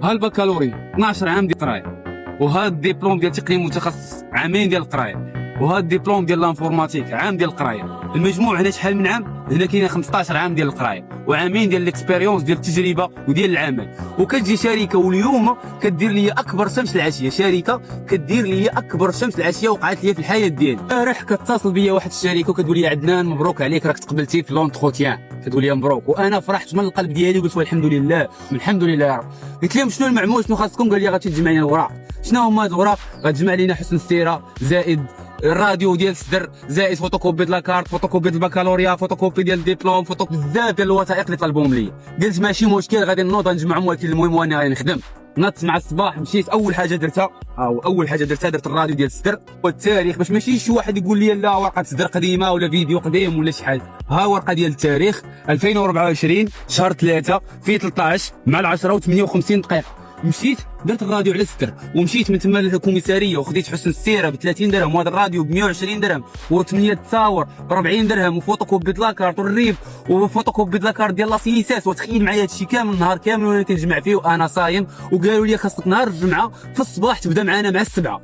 ها البكالوري 12 عام ديال القرايه، وها الدبلوم ديال تقييم متخصص عامين ديال القرايه، وها الدبلوم ديال لانفورماتيك عام ديال القرايه. المجموع هنا شحال من عام؟ هنا كاين 15 عام ديال القرايه وعامين ديال الاكسبيريونس ديال التجربه وديال العمل. وكتجي شركه واليوم كدير لي اكبر شمس العشيه، شركه كدير لي اكبر شمس العشيه وقعت لي في الحياه ديالي. امبارح كتصل بيا واحد الشركه وكتقول لي عدنان مبروك عليك راك تقبلتي في لونتروتيان، كتقول لي مبروك. وانا فرحت من القلب ديالي وقلت الحمد لله الحمد لله يا رب. قلت لهم شنو المعمول شنو خاصكم؟ قال لي غادي تجمع لنا الوراق. شنو هما هاد الوراق؟ غتجمع لنا حسن السيره زائد الراديو ديال الصدر زائد فوتوكوبي ديال لاكارت، فوتوكوبي ديال البكالوريا، فوتوكوبي ديال الدبلوم، بزاف ديال الوثائق اللي طلبوهم لي. قلت ماشي مشكل غادي نوض نجمعهم، ولكن المهم هو اني غادي نخدم. نضت مع الصباح مشيت اول حاجه درتها درت الراديو ديال الصدر والتاريخ، باش ماشي شي واحد يقول لي لا ورقه صدر قديمه ولا فيديو قديم ولا شحال. ها ورقه ديال التاريخ 2024 شهر 3 في 13 مع 10 و58 دقيقه. مشيت درت الراديو على الصدر ومشيت من تما للكوميساريه وخديت حسن السيره ب 30 درهم وهذا الراديو ب 120 درهم و8 تصاور ب 40 درهم وفوتوكوبي ديال لاكارت والريب وفوتوكوبي ديال لاكارت ديال لاسيساس. وتخيل معايا هادشي كامل نهار كامل وانا كنجمع فيه وانا صايم. وقالوا لي خاصك نهار الجمعه في الصباح تبدا معنا مع السبعه.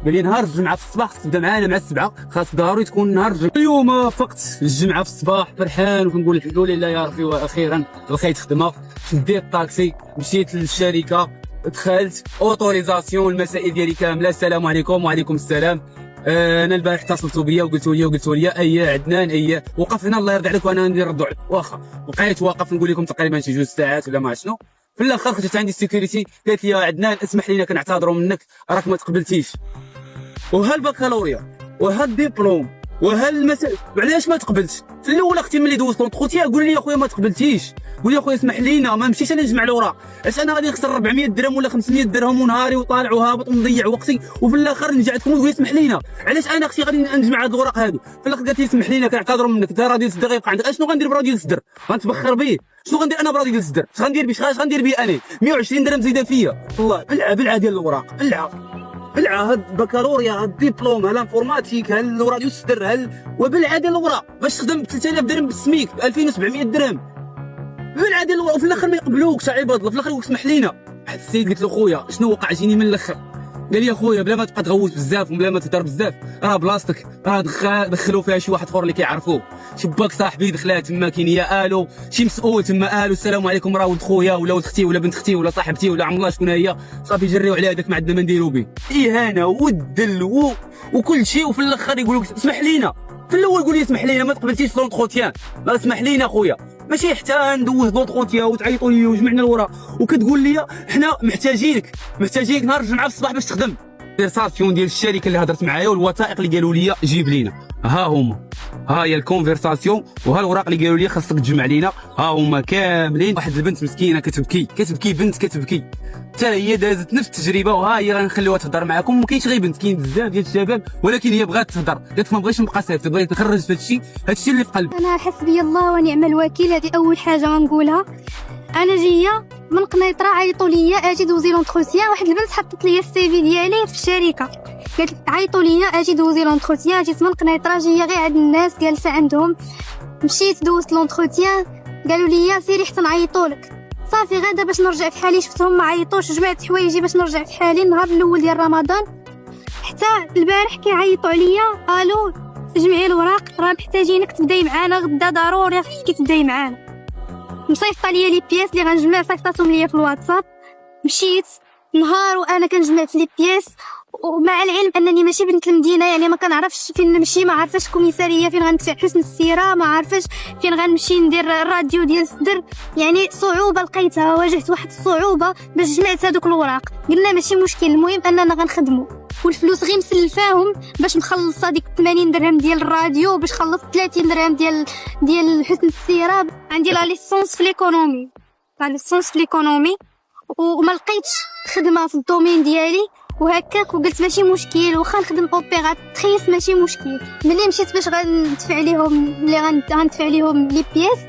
قال لي نهار الجمعه في الصباح تبدا معنا مع السبعه، خاص ضروري تكون نهار الجمعه. اليوم فقت الجمعه في الصباح فرحان وكنقول الحمد لله يا ربي واخيرا لقيت خدمه. شديت الطاكسي مشيت للشركه، دخلت اوتوريزاسيون المسائل ديالي كامله. السلام عليكم. وعليكم السلام. انا البارح اتصلتوا بيا وقلتوا لي اي عدنان وقف هنا الله يرضي عليك وانا ندير ردوا عليك. واخا بقيت واقف نقول لكم تقريبا شي 2 ساعات ولا ما شنو. في الاخر خرجت عندي السيكوريتي قالت لي يا عدنان اسمح لينا كنعتذروا منك راك ما تقبلتيش. وها البكالوريا وها الدبلوم وها المسائل علاش ما تقبلتش؟ في الاول اختي ملي دوزت لونتروتيان قول لي يا خويا ما تقبلتيش، قول لي يا خويا اسمح لينا ما نمشيش انا نجمع الاوراق. علاش انا غادي نخسر 400 درهم ولا 500 درهم ونهاري وطالع وهابط ونضيع وقتي وفي الاخر نرجع لكم ونقول اسمح لينا؟ علاش انا اختي غادي نجمع هاد الوراق هادو؟ في الاخر قالت لي اسمح لينا كنعتذروا منك انت راه ديال الصدر غيبقى عندك. اشنو غندير براديو ديال الصدر؟ غنتبخر به؟ شنو غندير انا براديو ديال الصدر؟ اش غندير به؟ اش غندير به انا؟ 120 درهم زايده فيا. والله بلعه ديال الوراق بلعه هاد البكالوريا هاد الدبلوم هاد الانفورماتيك هاد الراديو الصدر وبلعه ديال الوراق باش تخدم ب 3000 درهم بالسميك ب 2700 درهم بلعه ديال الوراق. وفي الاخر ما يقبلوكش عباد الله. في الاخر يقول اسمح لينا. واحد السيد قلت له خويا شنو وقع جيني من الاخر. قال لي يا خويا بلا ما تبقى تغوت بزاف وبلا ما تهضر بزاف راه بلاصتك راه دخلوا فيها شي واحد اخر اللي كيعرفوه. شباك صاحبي دخلها تما كاين يا الو شي مسؤول تما الو السلام عليكم راه ولد خويا ولا ولد اختي ولا بنت اختي ولا صاحبتي ولا عم الله شكون هي صافي جريو على هذاك ما عندنا ما نديرو به. اهانه والدل وكل شيء. وفي الاخر يقول لك اسمح لينا. في الاول قول لي اسمح لينا ما تقبلتيش في لونتروتيان ما اسمح لينا خويا ماشي حتى ندوز لونتروتيان وتعيطوا لي وجمعنا الوراق وكتقول لي حنا محتاجينك نهار الجمعه في الصباح باش تخدم. الكونفرساسيون ديال الشركه اللي هضرت معايا والوثائق اللي قالوا لي جيب لينا ها هما. ها هي الكونفرساسيون وها الوراق اللي قالوا لي خاصك تجمع لينا ها هما كاملين. واحد البنت مسكينه كتبكي بنت كتبكي حتى هي دازت نفس التجربه وها هي غنخليوها تهضر معاكم. ما كاينش غير بنت كاين بزاف ديال الشباب ولكن هي بغات تهضر قالت ما بغيتش نبقى ساكت بغيت نخرج في هادشي اللي في قلبي. انا حسبي الله ونعم الوكيل. هذه اول حاجه غنقولها. انا جايه من قنيطره عيطوا ليا اجي دوزي لونتروتيان. واحد البنت حطت لي السي في ديالي في الشركه قالت عيطوا ليا اجي دوزي لونتروتيان. جيت من قنيطره جايه غير عند الناس جالسه عندهم. مشيت دوزت لونتروتيان قالوا لي سيري حتى نعيطوا لك. صافي غدا باش نرجع في حالي شفتهم ما عيطوش جمعت حوايجي باش نرجع في حالي. النهار الاول ديال رمضان حتى البارح كيعيطوا عليا الو جمعي الوراق راه محتاجينك تبداي معانا غدا ضروري خصك تبداي معانا. مصيفطه ليا لي بياس اللي غنجمع صيفطاتهم ليا في الواتساب. مشيت نهار وانا كنجمع في لي بياس ومع العلم انني ماشي بنت المدينه يعني ما كنعرفش فين نمشي ما عارفاش كوميساريه فين غندفع حسن السيره ما عارفاش فين غنمشي ندير الراديو ديال الصدر. يعني صعوبه لقيتها واجهت واحد الصعوبه باش جمعت هذوك الوراق. قلنا ماشي مشكل المهم اننا غنخدموا والفلوس غير مسلفاهم باش نخلص هذيك 80 درهم ديال الراديو باش خلصت 30 درهم ديال حسن السيره. عندي لا ليسونس في ليكونومي وما لقيتش خدمه في الدومين ديالي وهكاك وقلت ماشي مشكل واخا نخدم اوبيراتريس ماشي مشكل. ملي مشيت باش غندفع ليهم لي بياس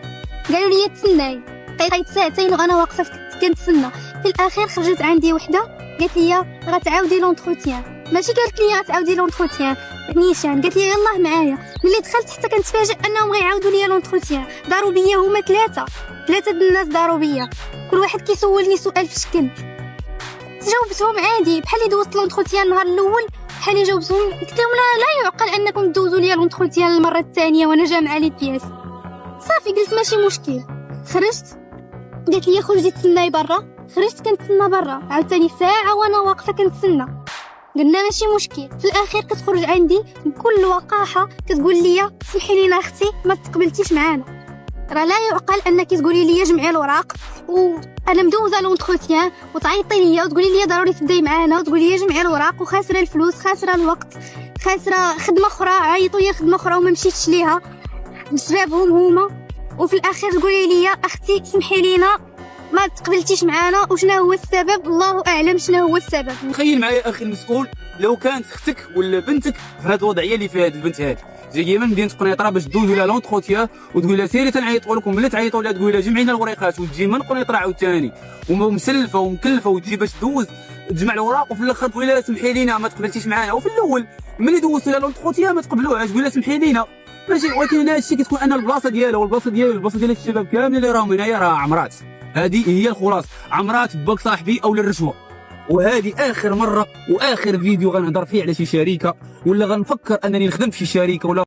قالوا لي تسناي. بقيت ساعتين وانا واقفه كنتسنى. في الاخير خرجت عندي وحده قالت لي غتعاودي لونتروتيان. ماشي قالت لي غتعاودي لونتروتيان نيشان قالت لي يلاه معايا. ملي دخلت حتى كنتفاجئ انهم غيعاودوا لي لونتروتيان. داروا بيا هما ثلاثه د الناس داروا بيا كل واحد كيسولني سؤال في شكل جاوبتهم عادي بحال اللي دوزت لونتروتيان النهار الاول، بحال اللي جاوبتهم. قلت لهم لا يعقل انكم تدوزوا لي لونتروتيان المره الثانيه وانا جامعه لي بياس. صافي قلت ماشي مشكل. خرجت قالت لي خرجي تسناي برا. خرجت كنتسنى برا عاوتاني ساعه وانا واقفه كنتسنى. قلنا ماشي مشكل. في الاخير كتخرج عندي بكل وقاحه كتقول لي سمحي لينا اختي ما تقبلتيش معانا. راه لا يعقل انك تقولي لي جمعي الوراق وانا مدوزه لونتروتيان وتعيطي لي وتقولي لي ضروري تبداي معانا وتقولي لي جمعي الوراق وخاسره الفلوس خاسره الوقت خاسره خدمه اخرى عيطوا لي خدمه اخرى وما مشيتش ليها بسببهم هما، وفي الاخير تقولي لي اختي سمحي لينا ما تقبلتيش معانا وشنو هو السبب الله اعلم شنو هو السبب. تخيل معايا اخي المسؤول لو كانت اختك ولا بنتك في هذه الوضعيه اللي فيها هذه البنت هذه جايه من مدينه قنيطره باش دوز لها لونتروتيان وتقول لها سيري تنعيطوا لكم، ملي تعيطوا لها تقول لها جمعي لنا الوريقات وتجي من قنيطره عاوتاني ومسلفه ومكلفه وتجي باش دوز تجمع الاوراق وفي الاخر تقول لها سمحي لينا ما تقبلتيش معانا. وفي الاول ملي دوزت لها لونتروتيان ما تقبلوهاش تقول لها سمحي لينا ماشي. ولكن هنا هادشي كتكون انا البلاصه ديالها والبلاصه ديالي والبلاصه ديال الشباب كاملين اللي راهم هنايا راه عمرات. هذه هي الخلاصه، عمرات باك صاحبي او للرشوه. وهذه اخر مره واخر فيديو غنهضر فيه على شي شركه ولا غنفكر انني نخدم في شي شركه ولا